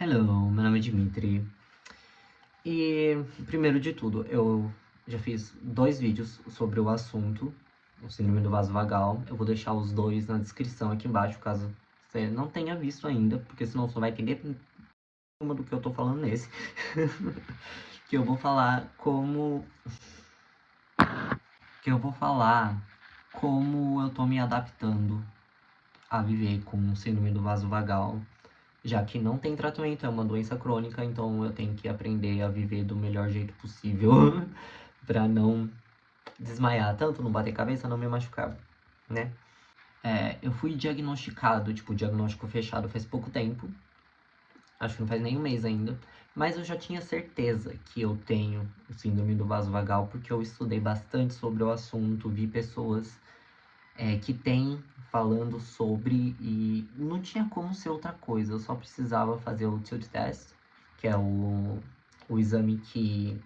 Hello, meu nome é Dimitri. E, primeiro de tudo, eu já fiz 2 vídeos sobre o assunto, o síndrome do vaso vagal. Eu vou deixar os 2 na descrição aqui embaixo, caso você não tenha visto ainda, porque senão você não vai entender uma do que eu tô falando nesse. Que eu vou falar como... Que eu vou falar como eu tô me adaptando a viver com o síndrome do vaso vagal, já que não tem tratamento, é uma doença crônica, então eu tenho que aprender a viver do melhor jeito possível para não desmaiar tanto, não bater cabeça, não me machucar, né? Eu fui diagnosticado, tipo, diagnóstico fechado faz pouco tempo, acho que não faz nem um mês ainda, mas eu já tinha certeza que eu tenho o síndrome do vaso vagal, porque eu estudei bastante sobre o assunto, vi pessoas que têm falando sobre, e não tinha como ser outra coisa, eu só precisava fazer o TILT test, que é o exame que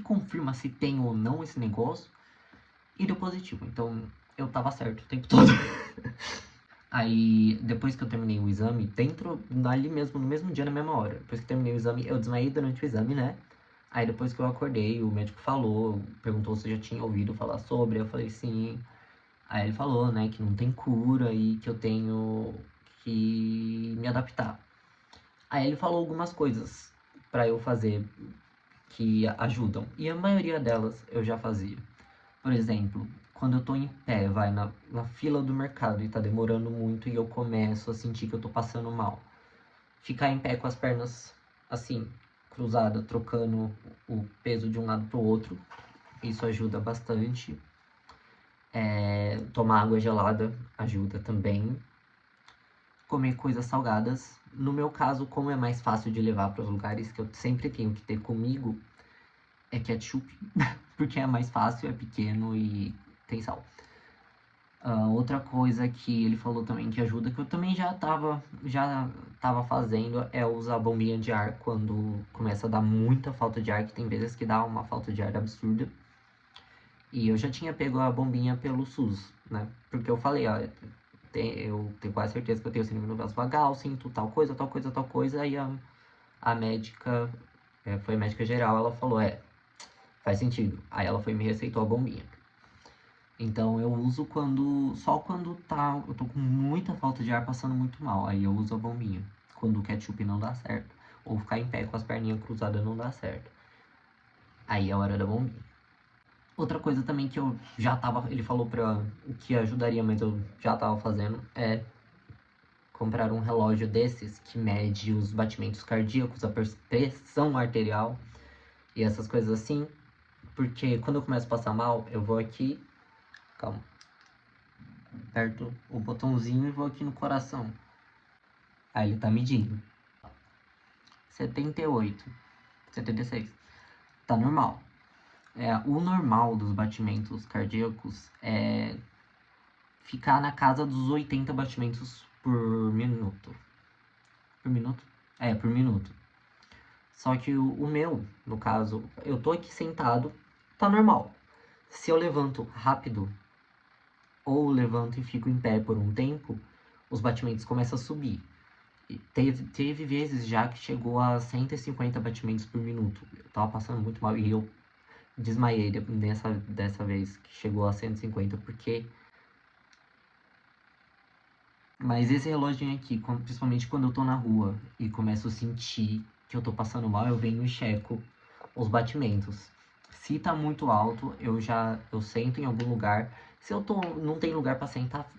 confirma se tem ou não esse negócio, e deu positivo, então eu tava certo o tempo todo. Aí, depois que eu terminei o exame, ali mesmo, no mesmo dia, na mesma hora, depois que eu terminei o exame, eu desmaiei durante o exame, né? Aí depois que eu acordei, o médico falou, perguntou se eu já tinha ouvido falar sobre, eu falei sim. Aí ele falou, né, que não tem cura e que eu tenho que me adaptar. Aí ele falou algumas coisas pra eu fazer que ajudam, e a maioria delas eu já fazia. Por exemplo, quando eu tô em pé, na fila do mercado e tá demorando muito e eu começo a sentir que eu tô passando mal. Ficar em pé com as pernas assim, cruzada, trocando o peso de um lado pro outro, isso ajuda bastante. Tomar água gelada ajuda também. Comer coisas salgadas. No meu caso, como é mais fácil de levar para os lugares que eu sempre tenho que ter comigo, é ketchup, porque é mais fácil, é pequeno e tem sal. Outra coisa que ele falou também que ajuda, que eu também já tava fazendo, é usar bombinha de ar quando começa a dar muita falta de ar, que tem vezes que dá uma falta de ar absurda. E eu já tinha pego a bombinha pelo SUS, né? Porque eu falei, ó, eu tenho quase certeza que eu tenho síndrome do vaso vagal, sinto tal coisa, tal coisa, tal coisa. Aí a médica, foi a médica geral, ela falou, faz sentido. Aí ela foi e me receitou a bombinha. Então eu uso só quando eu tô com muita falta de ar, passando muito mal. Aí eu uso a bombinha. Quando o ketchup não dá certo. Ou ficar em pé com as perninhas cruzadas não dá certo. Aí é a hora da bombinha. Outra coisa também que eu já tava, ele falou que ajudaria, mas eu já tava fazendo, é comprar um relógio desses que mede os batimentos cardíacos, a pressão arterial e essas coisas assim. Porque quando eu começo a passar mal, eu vou aqui, calma, aperto o botãozinho e vou aqui no coração. Aí ele tá medindo. 78, 76. Tá normal. O normal dos batimentos cardíacos é ficar na casa dos 80 batimentos por minuto. Por minuto? Por minuto. Só que o meu, no caso, eu tô aqui sentado, tá normal. Se eu levanto rápido, ou levanto e fico em pé por um tempo, os batimentos começam a subir. E teve vezes já que chegou a 150 batimentos por minuto. Eu tava passando muito mal e eu desmaiei dessa vez que chegou a 150, porque... Mas esse reloginho aqui, principalmente quando eu tô na rua e começo a sentir que eu tô passando mal, eu venho e checo os batimentos. Se tá muito alto, eu sento em algum lugar. Se não tem lugar pra sentar,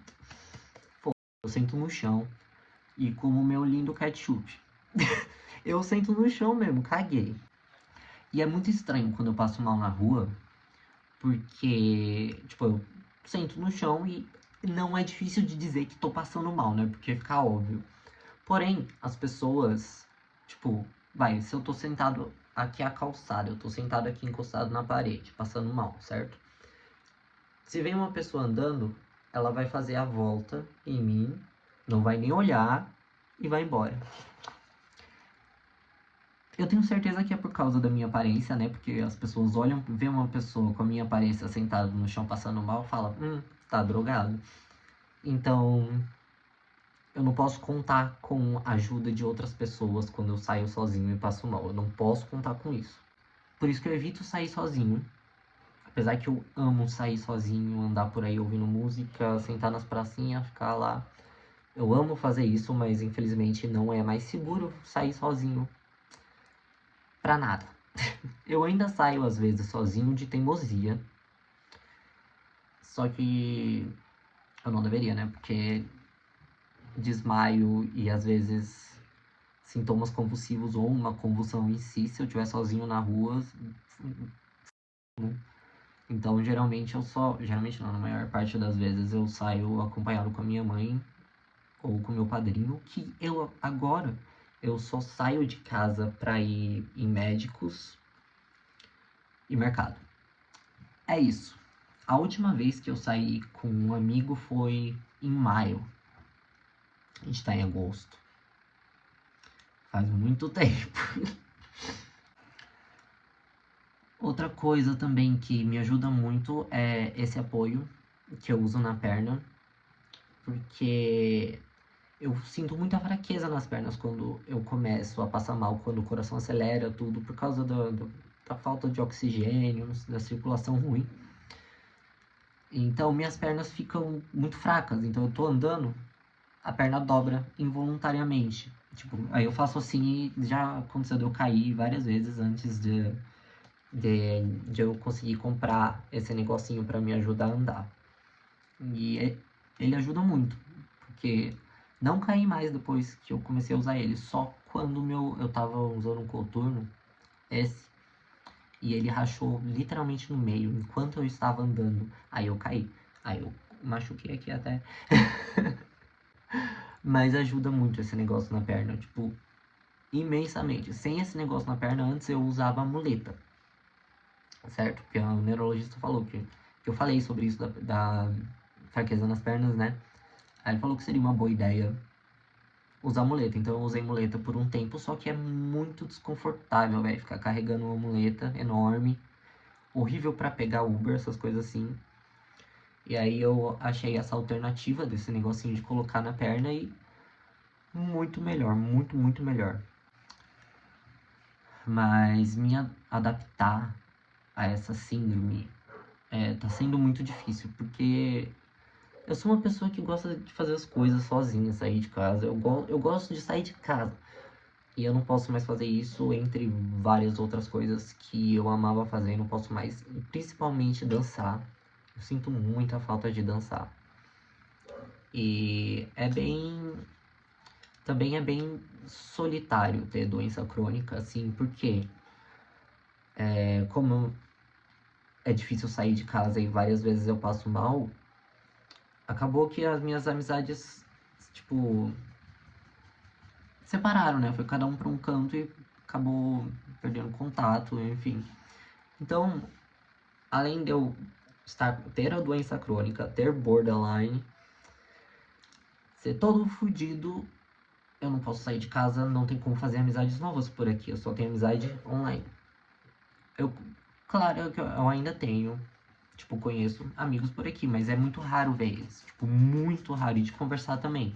eu sento no chão e como meu lindo ketchup. Eu sento no chão mesmo, caguei. E é muito estranho quando eu passo mal na rua, porque, tipo, eu sento no chão e não é difícil de dizer que tô passando mal, né? Porque fica óbvio. Porém, as pessoas, tipo, se eu tô sentado aqui à calçada, eu tô sentado aqui encostado na parede, passando mal, certo? Se vem uma pessoa andando, ela vai fazer a volta em mim, não vai nem olhar e vai embora. Eu tenho certeza que é por causa da minha aparência, né? Porque as pessoas olham, vê uma pessoa com a minha aparência sentada no chão passando mal, fala, tá drogado. Então, eu não posso contar com a ajuda de outras pessoas quando eu saio sozinho e passo mal. Eu não posso contar com isso. Por isso que eu evito sair sozinho. Apesar que eu amo sair sozinho, andar por aí ouvindo música, sentar nas pracinhas, ficar lá. Eu amo fazer isso, mas infelizmente não é mais seguro sair sozinho pra nada. Eu ainda saio às vezes sozinho de teimosia. Só que eu não deveria, né? Porque desmaio e às vezes sintomas convulsivos ou uma convulsão em si, se eu estiver sozinho na rua, né? Então, geralmente não, na maior parte das vezes eu saio acompanhado com a minha mãe ou com meu padrinho, que eu agora eu só saio de casa para ir em médicos e mercado. É isso. A última vez que eu saí com um amigo foi em maio. A gente tá em agosto. Faz muito tempo. Outra coisa também que me ajuda muito é esse apoio que eu uso na perna, porque eu sinto muita fraqueza nas pernas quando eu começo a passar mal, quando o coração acelera, tudo, por causa da falta de oxigênio, da circulação ruim. Então minhas pernas ficam muito fracas, então eu tô andando, a perna dobra involuntariamente. Tipo, aí eu faço assim e já aconteceu de eu cair várias vezes antes de eu conseguir comprar esse negocinho para me ajudar a andar. E ele ajuda muito, porque não caí mais depois que eu comecei a usar ele, só quando eu tava usando um coturno, esse, e ele rachou literalmente no meio, enquanto eu estava andando, aí eu caí. Aí eu machuquei aqui até. Mas ajuda muito esse negócio na perna, tipo, imensamente. Sem esse negócio na perna, antes eu usava muleta, certo? Porque o neurologista falou que eu falei sobre isso da fraqueza nas pernas, né? Aí ele falou que seria uma boa ideia usar muleta. Então eu usei muleta por um tempo, só que é muito desconfortável, velho. Ficar carregando uma muleta enorme. Horrível pra pegar Uber, essas coisas assim. E aí eu achei essa alternativa desse negocinho de colocar na perna e muito melhor, muito, muito melhor. Mas me adaptar a essa síndrome tá sendo muito difícil, porque eu sou uma pessoa que gosta de fazer as coisas sozinha, sair de casa. Eu gosto de sair de casa. E eu não posso mais fazer isso entre várias outras coisas que eu amava fazer, não posso mais, principalmente dançar. Eu sinto muita falta de dançar. E também é bem solitário ter doença crônica, assim, porque como é difícil sair de casa e várias vezes eu passo mal, acabou que as minhas amizades, tipo, separaram, né? Foi cada um para um canto e acabou perdendo contato, enfim. Então, além de eu ter a doença crônica, ter borderline, ser todo fudido, eu não posso sair de casa, não tem como fazer amizades novas por aqui, eu só tenho amizade online. Eu, claro que eu ainda tenho, tipo, conheço amigos por aqui, mas é muito raro ver eles, tipo, muito raro, e de conversar também.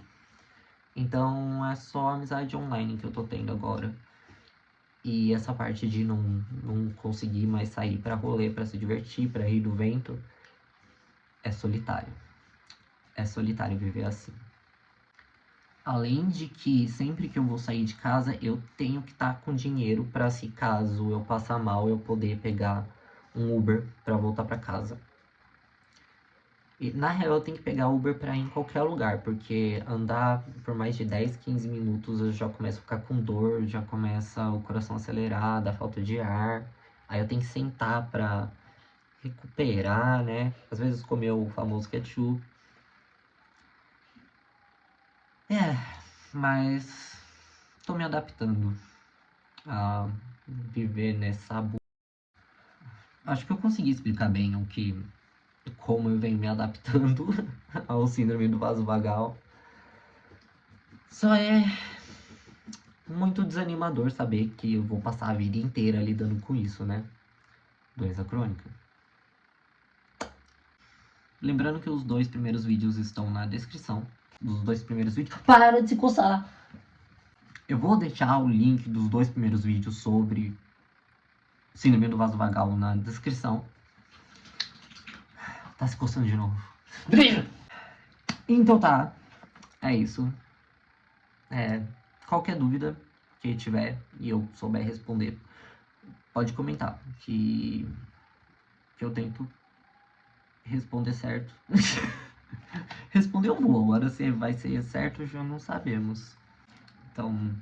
Então é só amizade online que eu tô tendo agora. E essa parte de não conseguir mais sair pra rolê, pra se divertir, pra rir do vento, é solitário. É solitário viver assim. Além de que sempre que eu vou sair de casa, eu tenho que estar com dinheiro para, se caso eu passar mal, eu poder pegar um Uber para voltar para casa. E na real eu tenho que pegar Uber para ir em qualquer lugar, porque andar por mais de 10, 15 minutos eu já começo a ficar com dor, já começa o coração a acelerar, dá falta de ar. Aí eu tenho que sentar para recuperar, né? Às vezes comer o famoso ketchup. É, mas tô me adaptando a viver nessa. Acho que eu consegui explicar bem como eu venho me adaptando ao síndrome do vaso vagal. Só é muito desanimador saber que eu vou passar a vida inteira lidando com isso, né? Doença crônica. Lembrando que os 2 primeiros vídeos estão na descrição. dos 2 primeiros vídeos. Para de se coçar! Eu vou deixar o link dos 2 primeiros vídeos sobre síndrome do vaso vagal na descrição. Tá se coçando de novo. Então tá. É isso. Qualquer dúvida que tiver e eu souber responder, pode comentar. Que eu tento responder certo. Responder eu vou. Agora se vai ser certo, já não sabemos. Então,